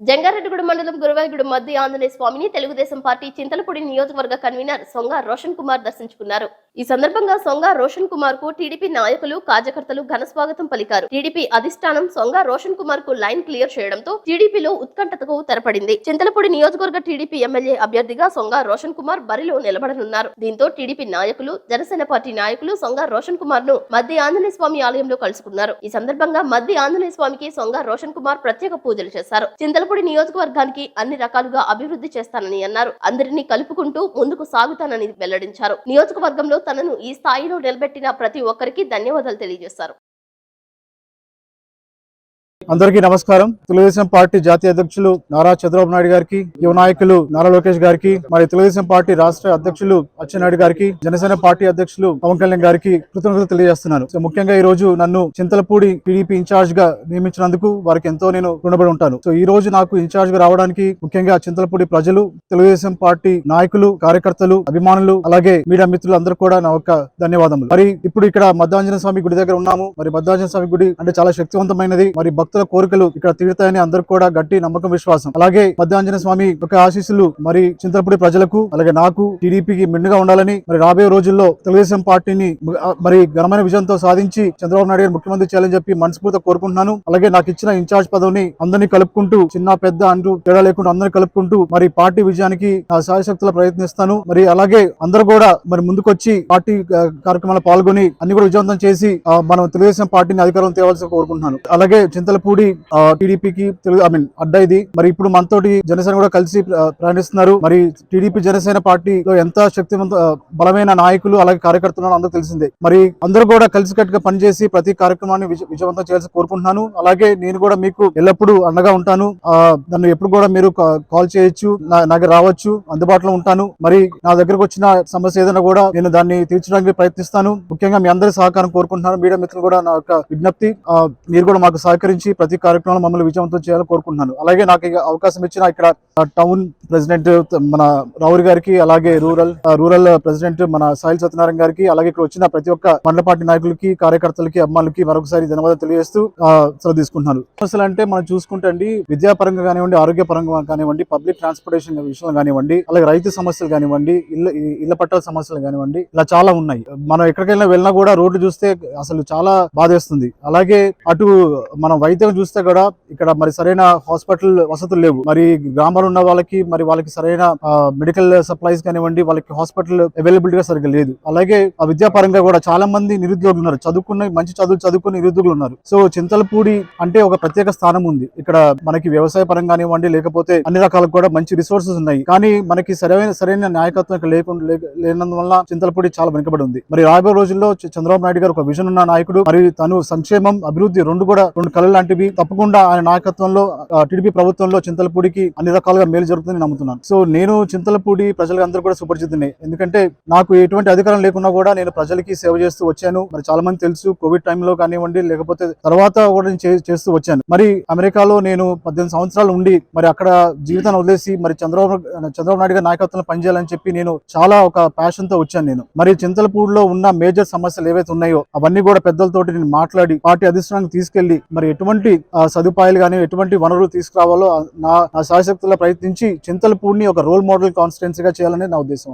జంగారెడ్డిగూడెం మండలం గురువాయిగూడెం మధ్య ఆంజనేయ స్వామిని తెలుగుదేశం పార్టీ చింతలపూడి నియోజకవర్గ కన్వీనర్ సొంగ రోషన్ కుమార్ దర్శించుకున్నారు. ఈ సందర్భంగా సొంగ రోషన్ కుమార్ కు టీడీపీ నాయకులు కార్యకర్తలు ఘన స్వాగతం పలికారు. టీడీపీ అధిష్టానం సొంగ రోషన్ కుమార్ కు లైన్ క్లియర్ చేయడంతో టీడీపీలో ఉత్కంఠతకు తెరపడింది. చింతలపూడి నియోజకవర్గ టీడీపీ ఎమ్మెల్యే అభ్యర్థిగా సొంగ రోషన్ కుమార్ బరిలో నిలబడనున్నారు. దీంతో టీడీపీ నాయకులు, జనసేన పార్టీ నాయకులు సొంగ రోషన్ కుమార్ ను మధ్య ఆంజనేయ స్వామి ఆలయంలో కలుసుకున్నారు. ఈ సందర్భంగా మధ్య ఆంజనేయ స్వామికి సొంగ రోషన్ కుమార్ ప్రత్యేక పూజలు చేశారు. చింతలపూడి నియోజకవర్గానికి అన్ని రకాలుగా అభివృద్ధి చేస్తానని అన్నారు. అందరినీ కలుపుకుంటూ ముందుకు సాగుతానని వెల్లడించారు. నియోజకవర్గంలో తనను ఈ స్థాయిలో నిలబెట్టిన ప్రతి ఒక్కరికి ధన్యవాదాలు తెలియజేశారు. అందరికీ నమస్కారం. తెలుగుదేశం పార్టీ జాతీయ అధ్యక్షులు నారా చంద్రబాబు నాయుడు గారికి, యువ నాయకులు నారా లోకేష్ గారికి, మరి తెలుగుదేశం పార్టీ రాష్ట్ర అధ్యక్షులు అచ్చెన్నాయుడు గారికి, జనసేన పార్టీ అధ్యక్షులు పవన్ కళ్యాణ్ గారికి కృతజ్ఞతలు తెలియజేస్తున్నాను. సో ముఖ్యంగా ఈ రోజు నన్ను చింతలపూడి టీడీపీ ఇన్ఛార్జ్ గా నియమించినందుకు వారికి ఎంతో నేను రుణపడి ఉంటాను. సో ఈ రోజు నాకు ఇన్ఛార్జ్ గా రావడానికి ముఖ్యంగా చింతలపూడి ప్రజలు, తెలుగుదేశం పార్టీ నాయకులు, కార్యకర్తలు, అభిమానులు, అలాగే మీడియా మిత్రులు అందరూ కూడా నా యొక్క ధన్యవాదములు. మరి ఇప్పుడు ఇక్కడ మధ్యాంజనేయ స్వామి గుడి దగ్గర ఉన్నాము. మరి మధ్యాంజనేయ స్వామి గుడి అంటే చాలా శక్తివంతమైనది. మరి భక్తుల కోరికలు ఇక్కడ తీరుతాయని అందరూ కూడా గట్టి నమ్మకం, విశ్వాసం. అలాగే మధ్యాంజనేయ స్వామి యొక్క ఆశీస్సులు మరి చింతలపూడి ప్రజలకు, అలాగే నాకు, టీడీపీకి మెండుగా ఉండాలని, మరి రాబోయే రోజుల్లో తెలుగుదేశం పార్టీని మరి ఘనమైన విజయంతో సాధించి చంద్రబాబు నాయుడు గారు ముఖ్యమంత్రి చేయాలని చెప్పి మనస్ఫూర్తిగా కోరుకుంటున్నాను. అలాగే నాకు ఇచ్చిన ఇన్ఛార్జ్ పదవిని అందరినీ కలుపుకుంటూ, చిన్న పెద్ద అంటూ తేడా లేకుండా అందరినీ కలుపుకుంటూ మరి పార్టీ విజయానికి శాయశక్తుల ప్రయత్నిస్తాను. మరి అలాగే అందరూ కూడా మరి ముందుకొచ్చి పార్టీ కార్యక్రమాల్లో పాల్గొని అన్ని కూడా విజయవంతం చేసి మనం తెలుగుదేశం పార్టీని అధికారం తేవాల్సి కోరుకుంటున్నాను. అలాగే చింతలపూడి టీడీపీకి అడ్డా ఇది. మరి ఇప్పుడు మనతోటి జనసేన కూడా కలిసి ప్రయాణిస్తున్నారు. మరి టీడీపీ జనసేన పార్టీలో ఎంత శక్తివంత బలమైన నాయకులు అలాగే కార్యకర్తలు అందరూ తెలిసిందే. మరి అందరూ కూడా కలిసికట్టుగా పనిచేసి ప్రతి కార్యక్రమాన్ని విజయవంతం చేయాల్సి కోరుకుంటున్నాను. అలాగే నేను కూడా మీకు ఎల్లప్పుడూ అండగా ఉంటాను. నన్ను ఎప్పుడు కూడా మీరు కాల్ చేయొచ్చు, నా దగ్గర రావచ్చు, అందుబాటులో ఉంటాను. మరి నా దగ్గరకు వచ్చిన సమస్య ఏదైనా కూడా నేను దాన్ని తీర్చడానికి ప్రయత్నిస్తాను. ముఖ్యంగా మీ అందరి సహకారం కోరుకుంటున్నాను. మీడియా మిత్రులు కూడా నా యొక్క విజ్ఞప్తి, మీరు కూడా మాకు సహకరించి ప్రతి కార్యక్రమంలో మమ్మల్ని విజయవంతం చేయాలని కోరుకుంటున్నాను. అలాగే నాకు అవకాశం ఇచ్చిన ఇక్కడ టౌన్ ప్రెసిడెంట్ మన రావురి గారికి, అలాగే రూరల్ ప్రెసిడెంట్ మన సాయిల్ సత్యనారాయణ గారికి, అలాగే ఇక్కడ వచ్చిన ప్రతి ఒక్క మండల పార్టీ నాయకులకి, కార్యకర్తలకి, అమ్మాయిలకి మరొకసారి ధన్యవాదాలు తెలియజేస్తూ సెలవు తీసుకుంటున్నాను. సమస్యలు అంటే మనం చూసుకుంటే అండి, విద్యాపరంగా కానివ్వండి, ఆరోగ్యపరంగా కానివ్వండి, పబ్లిక్ ట్రాన్స్పోర్టేషన్ విషయంలో కానివ్వండి, అలాగే రైతు సమస్యలు కానివ్వండి, ఇళ్ల పట్టాల సమస్యలు కానివ్వండి, ఇలా చాలా ఉన్నాయి. మనం ఎక్కడికైనా వెళ్ళినా కూడా రోడ్డు చూస్తే అసలు చాలా బాధేస్తుంది. అలాగే అటు మనం వైద్యం చూస్తే కూడా ఇక్కడ మరి సరైన హాస్పిటల్ వసతులు లేవు. మరి గ్రామాలు ఉన్న వాళ్ళకి వాళ్ళకి సరైన మెడికల్ సప్లైస్ కానివ్వండి, వాళ్ళకి హాస్పిటల్ అవైలబిలిటీగా సరిగ్గా లేదు. అలాగే ఆ విద్యాపరంగా కూడా చాలా మంది నిరుద్యోగులు ఉన్నారు. మంచి చదువుకున్న నిరుద్యోగులు ఉన్నారు. సో చింతలపూడి అంటే ఒక ప్రత్యేక స్థానం ఉంది. ఇక్కడ మనకి వ్యవసాయ పరంగా కానివ్వండి, లేకపోతే అన్ని రకాలకు కూడా మంచి రిసోర్సెస్ ఉన్నాయి. కానీ మనకి సరైన నాయకత్వం ఇక్కడ లేనందువల్ల చింతలపూడి చాలా వెనుకబడి ఉంది. మరి రాబోయే రోజుల్లో చంద్రబాబు నాయుడు గారు ఒక విజన్ ఉన్న నాయకుడు. మరి తను సంక్షేమం, అభివృద్ధి రెండు కళలు లాంటివి. తప్పకుండా ఆయన నాయకత్వంలో టీడీపీ ప్రభుత్వంలో చింతలపూడికి అన్ని రకాలుగా మేలు జరుగుతుందని నమ్ముతున్నాను. సో నేను చింతలపూడి ప్రజలందరూ కూడా సుపరిచితున్నే. ఎందుకంటే నాకు ఎటువంటి అధికారం లేకున్నా కూడా నేను ప్రజలకి సేవ చేస్తూ వచ్చాను. మరి చాలా మంది తెలుసు, కోవిడ్ టైంలో కానివ్వండి, లేకపోతే తర్వాత కూడా నేను చేస్తూ వచ్చాను. మరి అమెరికాలో నేను 18 సంవత్సరాలు ఉండి మరి అక్కడ జీవితాన్ని వదిలేసి మరి చంద్రబాబు నాయుడు గారి నాయకత్వంలో పనిచేయాలని చెప్పి నేను చాలా ఒక ప్యాషన్ తో వచ్చాను. నేను మరి చింతలపూడిలో ఉన్న మేజర్ సమస్యలు ఏవైతే ఉన్నాయో అవన్నీ కూడా పెద్దలతోటి నేను మాట్లాడి పార్టీ అధిష్టానానికి తీసుకెళ్లి మరి ఎటువంటి సదుపాయాలు కానీ, ఎటువంటి వనరులు తీసుకురావాలో నా శాయశక్తుల్లో ప్రయత్నించి చింతలపూడిని ఒక రోల్ మోడల్ కాన్స్టిట్యున్సీగా చేయాలని నా ఉద్దేశం.